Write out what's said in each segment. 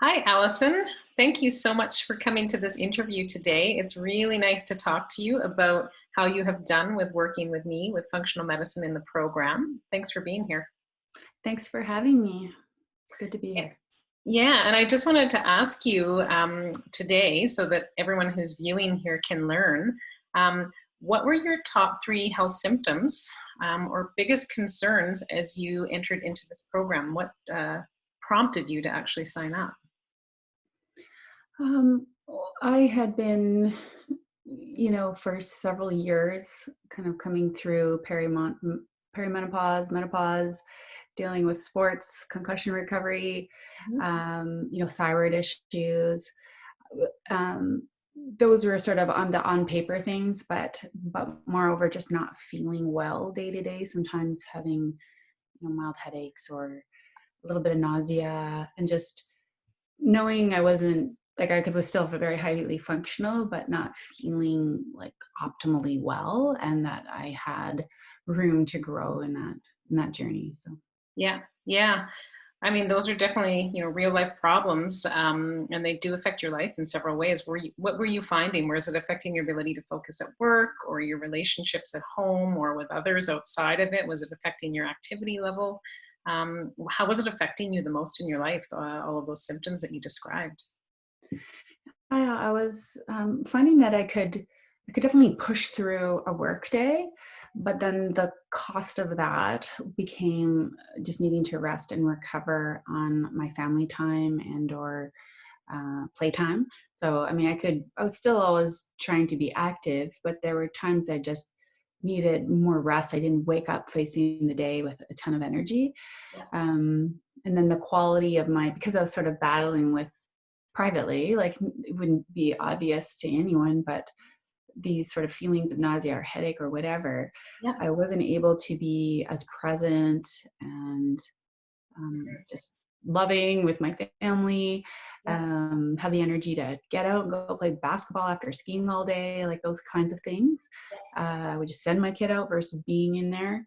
Hi, Allison. Thank you so much for coming to this interview today. It's really nice to talk to you about how you have done with working with me with functional medicine in the program. Thanks for being here. Thanks for having me. It's good to be Yeah, here. yeah, and I just wanted to ask you today, so that everyone who's viewing here can learn, what were your top three health symptoms or biggest concerns as you entered into this program? What prompted you to actually sign up? Um, I had been, for several years, kind of coming through perimenopause, menopause, dealing with sports, concussion recovery, thyroid issues. Um, those were sort of on paper things, but moreover, just not feeling well day to day. Sometimes having mild headaches or a little bit of nausea, and just knowing I wasn't like was still very highly functional, but not feeling like optimally well, and that I had room to grow in that journey. So Yeah, yeah. I mean, those are definitely, real life problems, and they do affect your life in several ways. What were you finding? Was it affecting your ability to focus at work, or your relationships at home, or with others outside of it? Was it affecting your activity level? How was it affecting you the most in your life? All of those symptoms that you described. I was finding that I could definitely push through a work day, but then the cost of that became just needing to rest and recover on my family time and or playtime. So, I mean, I was still always trying to be active, but there were times I just needed more rest. I didn't wake up facing the day with a ton of energy. Yeah. And then the quality of because I was sort of battling with privately, like it wouldn't be obvious to anyone, but these sort of feelings of nausea or headache or whatever, Yeah. I wasn't able to be as present and just loving with my family, Yeah. have the energy to get out and go play basketball after skiing all day, like those kinds of things. I would just send my kid out versus being in there.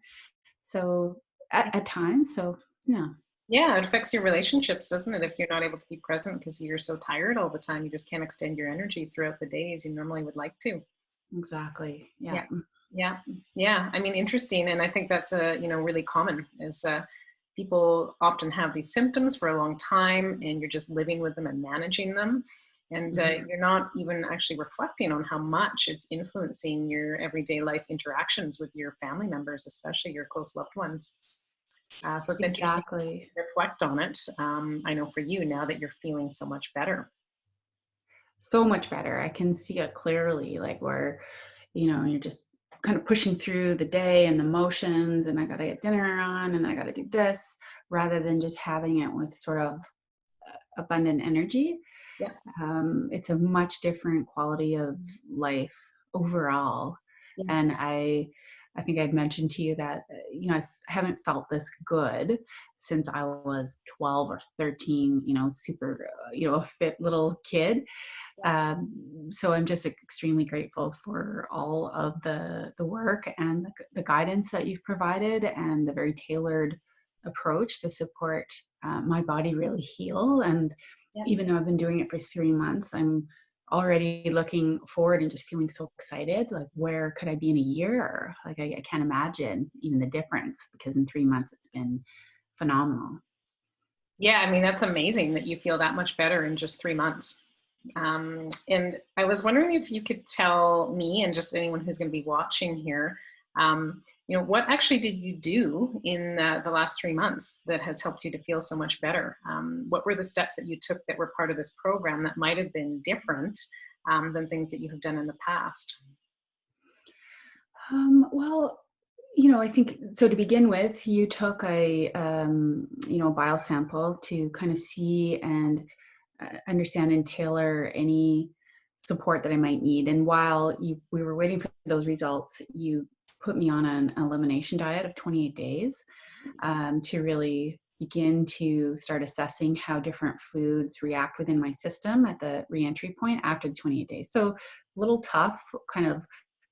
So at times, so yeah, Yeah, it affects your relationships, doesn't it? If you're not able to be present because you're so tired all the time, you just can't extend your energy throughout the days you normally would like to. exactly. Yeah. Yeah, yeah, yeah. I mean, interesting, and I think that's really common. Is people often have these symptoms for a long time, and you're just living with them and managing them, and Mhm. you're not even actually reflecting on how much it's influencing your everyday life interactions with your family members, especially your close loved ones. So it's interesting Exactly. to reflect on it. I know for you now that you're feeling so much better. So much better. I can see it clearly, like where, you're just kind of pushing through the day and the motions, and I got to get dinner on, and I got to do this, rather than just having it with sort of abundant energy. Yeah, It's a much different quality of life overall. yeah, And I think I'd mentioned to you that, I haven't felt this good since I was 12 or 13, super, a fit little kid. So I'm just extremely grateful for all of the work and the guidance that you've provided, and the very tailored approach to support my body really heal. And yeah. even though I've been doing it for 3 months, I'm already looking forward and just feeling so excited. Like, where could I be in a year? Like, I can't imagine even the difference, because in 3 months it's been phenomenal. Yeah, I mean, that's amazing that you feel that much better in just 3 months. And I was wondering if you could tell me and just anyone who's going to be watching here, what actually did you do in the last 3 months that has helped you to feel so much better? What were the steps that you took that were part of this program that might have been different than things that you have done in the past? Well, I think so. To begin with, you took a bile sample to kind of see and understand and tailor any support that I might need. And while we were waiting for those results, you put me on an elimination diet of 28 days, to really begin to start assessing how different foods react within my system at the reentry point after the 28 days. So a little tough, kind of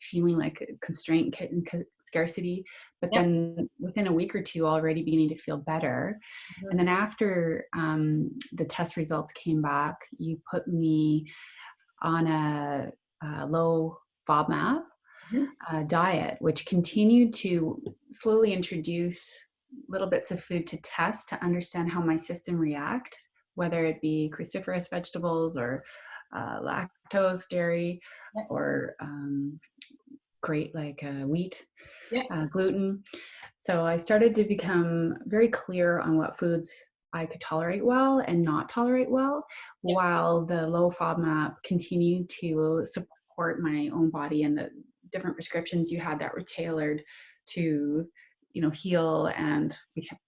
feeling like constraint and scarcity, but Yep. then within a week or two already beginning to feel better. And Mhm. then after the test results came back, you put me on a low FODMAP Mhm. diet, which continued to slowly introduce little bits of food to test to understand how my system react, whether it be cruciferous vegetables or lactose, dairy, Yep. or great like wheat, Yep. gluten. So I started to become very clear on what foods I could tolerate well and not tolerate well, Yep. while the low FODMAP continued to support my own body and the different prescriptions you had that were tailored to, heal and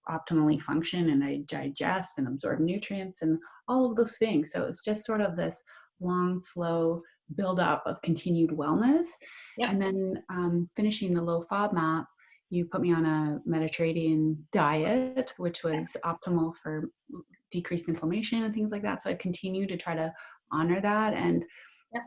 optimally function and I digest and absorb nutrients and all of those things. So it's just sort of this long, slow build up of continued wellness. Yep. And then finishing the low FODMAP, you put me on a Mediterranean diet, which was optimal for decreased inflammation and things like that. So I continue to try to honor that. And Yep.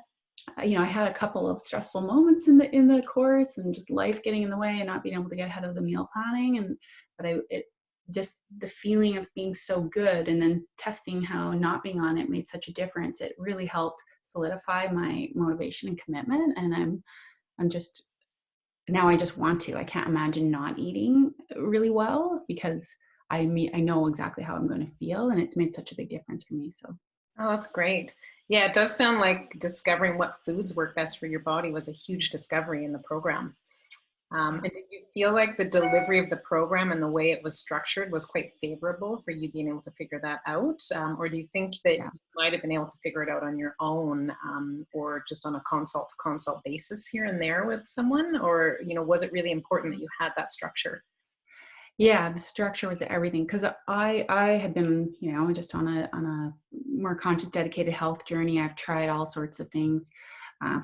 I had a couple of stressful moments in the course, and just life getting in the way and not being able to get ahead of the meal planning. And but it just the feeling of being so good, and then testing how not being on it made such a difference. It really helped solidify my motivation and commitment. And I'm just now I just want to. I can't imagine not eating really well because I know exactly how I'm going to feel, and it's made such a big difference for me. So Oh, that's great. Yeah, it does sound like discovering what foods work best for your body was a huge discovery in the program. yeah. And did you feel like the delivery of the program and the way it was structured was quite favorable for you being able to figure that out? Or do you think that Yeah. you might have been able to figure it out on your own, or just on a consult to consult basis here and there with someone? Or, was it really important that you had that structure? Yeah, the structure was everything because I had been, just on a more conscious, dedicated health journey. I've tried all sorts of things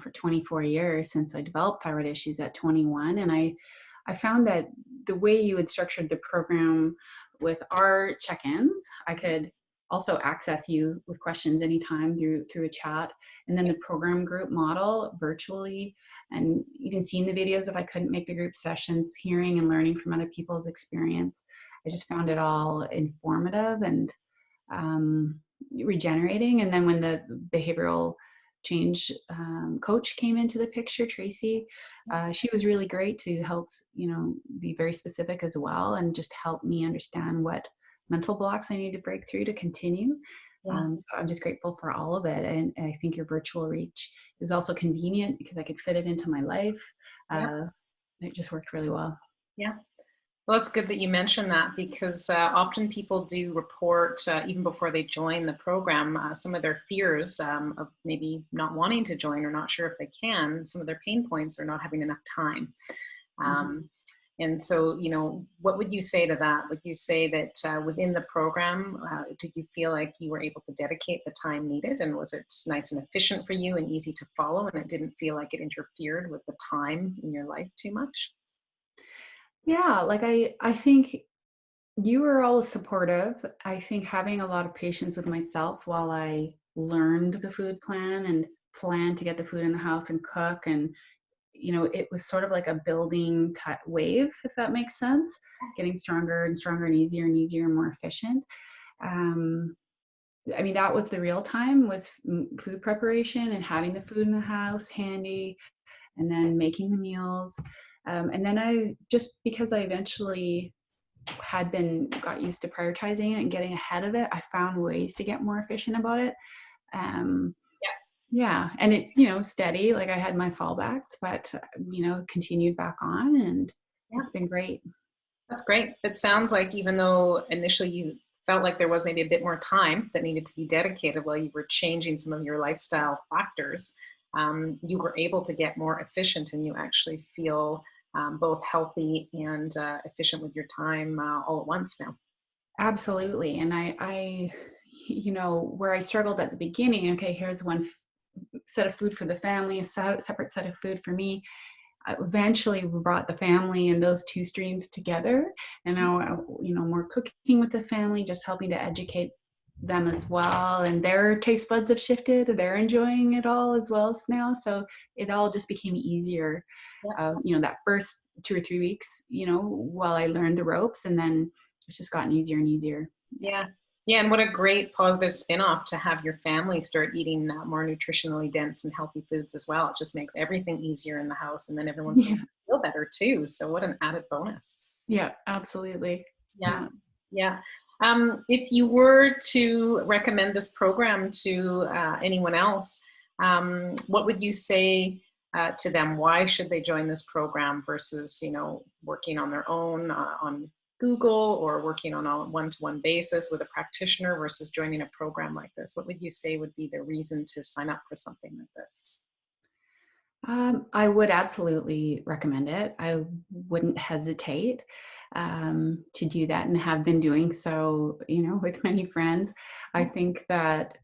for 24 years since I developed thyroid issues at 21, and I found that the way you had structured the program with our check-ins, I could also access you with questions anytime through a chat, and then the program group model virtually, and even seeing the videos if I couldn't make the group sessions, hearing and learning from other people's experience. I just found it all informative and um, regenerating. And then when the behavioral change coach came into the picture, Tracy, she was really great to help, be very specific as well and just help me understand what mental blocks I need to break through to continue. Yeah. So I'm just grateful for all of it. And I think your virtual reach is also convenient because I could fit it into my life. Yeah. Uh, it just worked really well. Yeah. Well, it's good that you mentioned that because often people do report, even before they join the program, some of their fears of maybe not wanting to join or not sure if they can. Some of their pain points are not having enough time. Mhm. Um, and so, what would you say to that? Would you say that within the program, did you feel like you were able to dedicate the time needed? And was it nice and efficient for you and easy to follow? And it didn't feel like it interfered with the time in your life too much? Yeah, like I think you were always supportive. I think having a lot of patience with myself while I learned the food plan and planned to get the food in the house and cook, and it was sort of like a building wave, if that makes sense, getting stronger and stronger and easier and more efficient. Um, I mean, that was the real time, was food preparation and having the food in the house handy, and then making the meals. And then I just because I eventually got used to prioritizing it and getting ahead of it, I found ways to get more efficient about it. Um, Yeah. yeah, and it, steady. Like I had my fallbacks, but continued back on, and Yeah. it's been great. That's great. It sounds like even though initially you felt like there was maybe a bit more time that needed to be dedicated while you were changing some of your lifestyle factors, you were able to get more efficient and you actually feel both healthy and efficient with your time all at once now. Absolutely, and where I struggled at the beginning. Okay, here's one set of food for the family, a separate set of food for me. Eventually we brought the family and those two streams together, and now more cooking with the family, just helping to educate them as well, and their taste buds have shifted. They're enjoying it all as well now, so it all just became easier. Yeah. That first 2 or 3 weeks, while I learned the ropes, and then it's just gotten easier and easier. Yeah. Yeah. And what a great positive spin-off to have your family start eating more nutritionally dense and healthy foods as well. It just makes everything easier in the house, and then everyone starts Yeah, to feel better too. So what an added bonus. yeah, absolutely. Yeah. Yeah. Yeah. If you were to recommend this program to anyone else, what would you say to them? Why should they join this program versus, working on their own on Google, or working on a one-to-one basis with a practitioner versus joining a program like this? What would you say would be the reason to sign up for something like this? I would absolutely recommend it. I wouldn't hesitate to do that, and have been doing so, with many friends. I think that,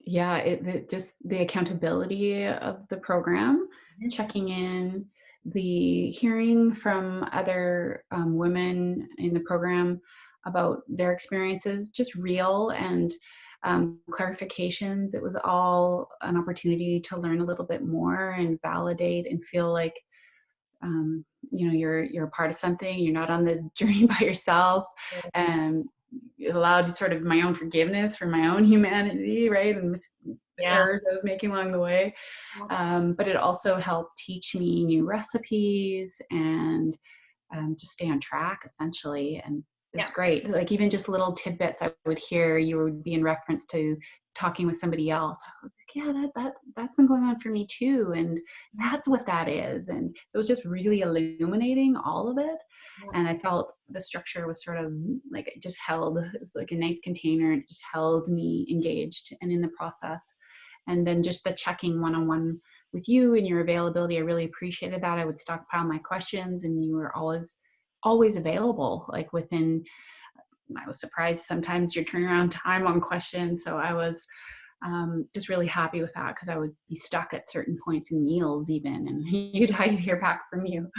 yeah, just the accountability of the program, Mhm. checking in, the hearing from other women in the program about their experiences, just real, and clarifications. It was all an opportunity to learn a little bit more and validate and feel like, you're a part of something. You're not on the journey by yourself, Yes. and it allowed sort of my own forgiveness for my own humanity, right, and Yeah. errors I was making along the way. But it also helped teach me new recipes, and to stay on track, essentially. And it's Yeah. great. Like, even just little tidbits I would hear, you would be in reference to talking with somebody else. I was like, yeah, that's been going on for me too, and that's what that is. And so it was just really illuminating all of it. Yeah. And I felt the structure was sort of like, it just held. It was like a nice container, and it just held me engaged and in the process. And then just the checking one-on-one with you and your availability, I really appreciated that. I would stockpile my questions, and you were always available. Like, I was surprised sometimes your turnaround time on questions. So I was just really happy with that, because I would be stuck at certain points in meals even, and I'd hear back from you.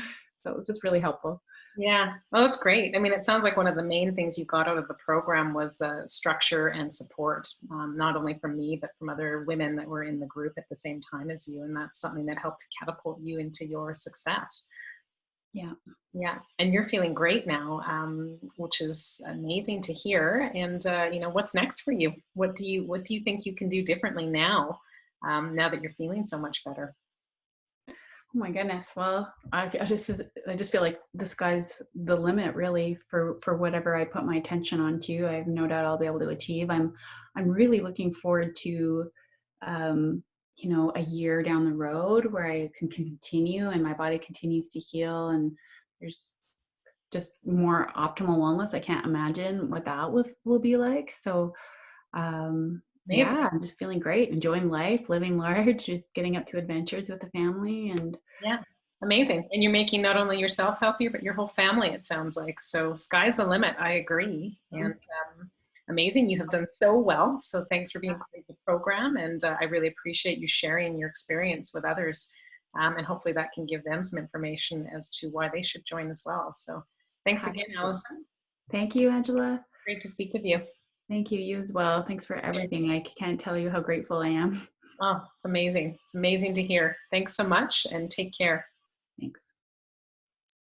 So it was just really helpful. Yeah. Well, that's great. I mean, it sounds like one of the main things you got out of the program was the structure and support, not only from me, but from other women that were in the group at the same time as you. And that's something that helped catapult you into your success. Yeah. Yeah. And you're feeling great now, which is amazing to hear. And, what's next for you? What do you think you can do differently now, now that you're feeling so much better? Oh my goodness. Well, I just feel like the sky's the limit, really, for whatever I put my attention on to. I have no doubt I'll be able to achieve. I'm really looking forward to, um, a year down the road where I can continue and my body continues to heal, and there's just more optimal wellness. I can't imagine what that will be like. So, Amazing. yeah, I'm just feeling great, enjoying life, living large, just getting up to adventures with the family. And Yeah, amazing. And you're making not only yourself healthier, but your whole family, it sounds like. So sky's the limit. I agree. And amazing. You have done so well. So thanks for being part of the program. And I really appreciate you sharing your experience with others. And hopefully that can give them some information as to why they should join as well. So thanks again, absolutely. Allison. Thank you, Angela. Great to speak with you. Thank you. You as well. Thanks for everything. I can't tell you how grateful I am. Oh, it's amazing. It's amazing to hear. Thanks so much and take care.